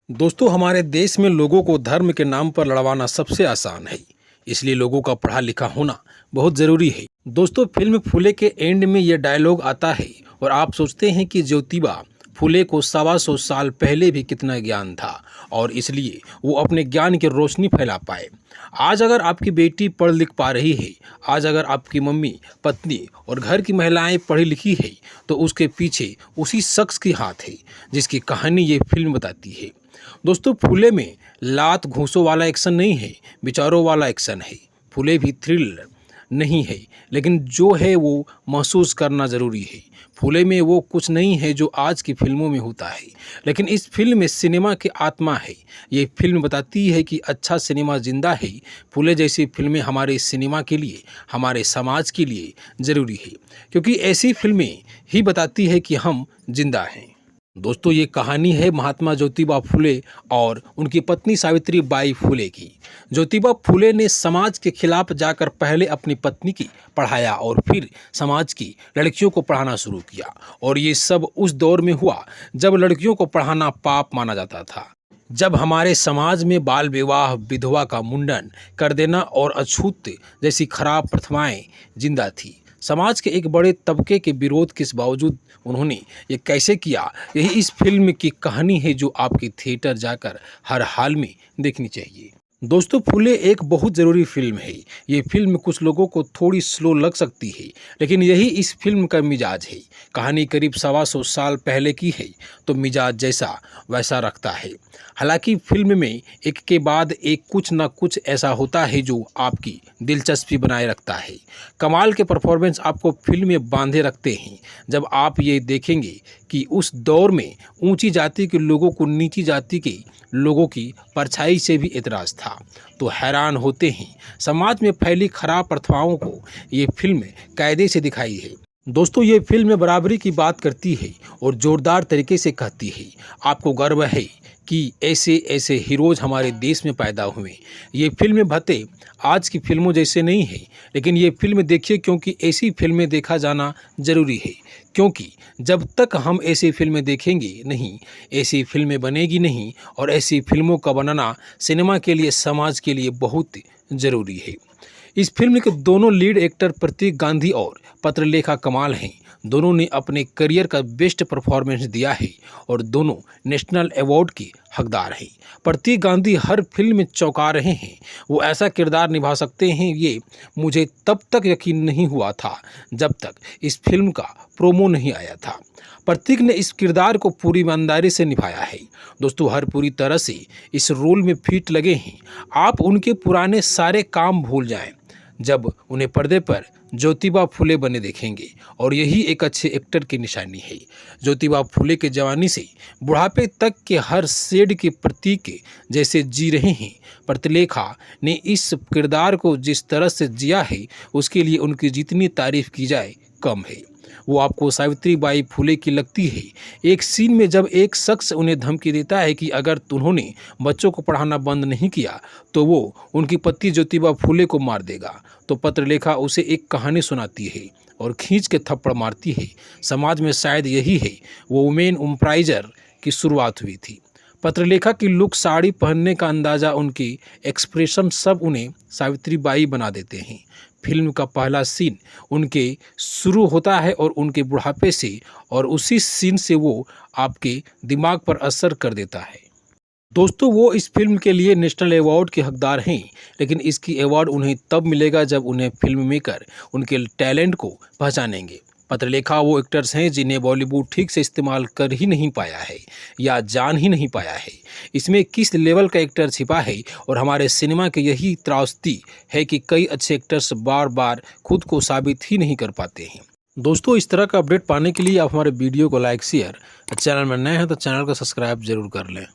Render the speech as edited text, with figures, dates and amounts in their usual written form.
दोस्तों, हमारे देश में लोगों को धर्म के नाम पर लड़वाना सबसे आसान है। इसलिए लोगों का पढ़ा लिखा होना बहुत ज़रूरी है। दोस्तों, फिल्म फूले के एंड में यह डायलॉग आता है और आप सोचते हैं कि ज्योतिबा फूले को 125 साल पहले भी कितना ज्ञान था और इसलिए वो अपने ज्ञान की रोशनी फैला पाए। आज अगर आपकी बेटी पढ़ लिख पा रही है, आज अगर आपकी मम्मी, पत्नी और घर की महिलाएं पढ़ी लिखी है, तो उसके पीछे उसी शख्स की हाथ है जिसकी कहानी ये फिल्म बताती है। दोस्तों, फूले में लात घूंसों वाला एक्शन नहीं है, विचारों वाला एक्शन है। फूले भी थ्रिलर नहीं है, लेकिन जो है वो महसूस करना ज़रूरी है। फूले में वो कुछ नहीं है जो आज की फिल्मों में होता है, लेकिन इस फिल्म में सिनेमा की आत्मा है। ये फिल्म बताती है कि अच्छा सिनेमा जिंदा है। फूले जैसी फिल्में हमारे सिनेमा के लिए, हमारे समाज के लिए ज़रूरी है, क्योंकि ऐसी फिल्में ही बताती है कि हम जिंदा हैं। दोस्तों, ये कहानी है महात्मा ज्योतिबा फूले और उनकी पत्नी सावित्री बाई फूले की। ज्योतिबा फूले ने समाज के खिलाफ जाकर पहले अपनी पत्नी की पढ़ाया और फिर समाज की लड़कियों को पढ़ाना शुरू किया। और ये सब उस दौर में हुआ जब लड़कियों को पढ़ाना पाप माना जाता था, जब हमारे समाज में बाल विवाह, विधवा का मुंडन कर देना और अछूत जैसी खराब प्रथाएं जिंदा थी। समाज के एक बड़े तबके के विरोध के बावजूद उन्होंने ये कैसे किया, यही इस फिल्म की कहानी है जो आपके थिएटर जाकर हर हाल में देखनी चाहिए। दोस्तों, फूले एक बहुत ज़रूरी फिल्म है। ये फिल्म कुछ लोगों को थोड़ी स्लो लग सकती है, लेकिन यही इस फिल्म का मिजाज है। कहानी करीब 125 साल पहले की है, तो मिजाज जैसा वैसा रखता है। हालांकि फिल्म में एक के बाद एक कुछ न कुछ ऐसा होता है जो आपकी दिलचस्पी बनाए रखता है। कमाल के परफॉर्मेंस आपको फिल्म में बांधे रखते हैं। जब आप ये देखेंगे कि उस दौर में ऊंची जाति के लोगों को नीची जाति के लोगों की परछाई से भी एतराज़ था, तो हैरान होते हैं। समाज में फैली खराब प्रथाओं को ये फिल्म कायदे से दिखाई है। दोस्तों, ये फिल्म बराबरी की बात करती है और ज़ोरदार तरीके से कहती है। आपको गर्व है कि ऐसे ऐसे हीरोज़ हमारे देश में पैदा हुए। ये फिल्म भते आज की फिल्मों जैसे नहीं है, लेकिन ये फिल्म देखिए, क्योंकि ऐसी फिल्में देखा जाना ज़रूरी है। क्योंकि जब तक हम ऐसी फिल्में देखेंगे नहीं, ऐसी फिल्में बनेगी नहीं, और ऐसी फिल्मों का बनाना सिनेमा के लिए, समाज के लिए बहुत ज़रूरी है। इस फिल्म के दोनों लीड एक्टर प्रतीक गांधी और पत्रलेखा कमाल हैं। दोनों ने अपने करियर का बेस्ट परफॉर्मेंस दिया है और दोनों नेशनल अवार्ड के हकदार हैं। प्रतीक गांधी हर फिल्म में चौंका रहे हैं। वो ऐसा किरदार निभा सकते हैं, ये मुझे तब तक यकीन नहीं हुआ था जब तक इस फिल्म का प्रोमो नहीं आया था। प्रतीक ने इस किरदार को पूरी ईमानदारी से निभाया है। दोस्तों, हर पूरी तरह से इस रोल में फिट लगे हैं। आप उनके पुराने सारे काम भूल जाएं जब उन्हें पर्दे पर ज्योतिबा फूले बने देखेंगे, और यही एक अच्छे एक्टर की निशानी है। ज्योतिबा फूले के जवानी से बुढ़ापे तक के हर शेड के प्रतीक जैसे जी रहे हैं। प्रतिलेखा ने इस किरदार को जिस तरह से जिया है, उसके लिए उनकी जितनी तारीफ की जाए कम है। वो आपको सावित्री बाई फूले की लगती है। एक सीन में जब एक शख्स उन्हें धमकी देता है कि अगर उन्होंने बच्चों को पढ़ाना बंद नहीं किया तो वो उनकी पत्नी ज्योतिबा फूले को मार देगा, तो पत्रलेखा उसे एक कहानी सुनाती है और खींच के थप्पड़ मारती है। समाज में शायद यही है वो वुमेन एम्पावरमेंट की शुरुआत हुई थी। पत्रलेखा की लुक, साड़ी पहनने का अंदाज़ा, उनकी एक्सप्रेशन सब उन्हें सावित्री बाई बना देते हैं। फिल्म का पहला सीन उनके शुरू होता है और उनके बुढ़ापे से, और उसी सीन से वो आपके दिमाग पर असर कर देता है। दोस्तों, वो इस फिल्म के लिए नेशनल अवार्ड के हकदार हैं, लेकिन इसकी अवार्ड उन्हें तब मिलेगा जब उन्हें फिल्म मेकर उनके टैलेंट को पहचानेंगे। पत्रलेखा वो एक्टर्स हैं जिन्हें बॉलीवुड ठीक से इस्तेमाल कर ही नहीं पाया है या जान ही नहीं पाया है। इसमें किस लेवल का एक्टर छिपा है, और हमारे सिनेमा की यही त्रासदी है कि कई अच्छे एक्टर्स बार बार खुद को साबित ही नहीं कर पाते हैं। दोस्तों, इस तरह का अपडेट पाने के लिए आप हमारे वीडियो को लाइक, शेयर, चैनल में नए हैं तो चैनल को सब्सक्राइब जरूर कर लें।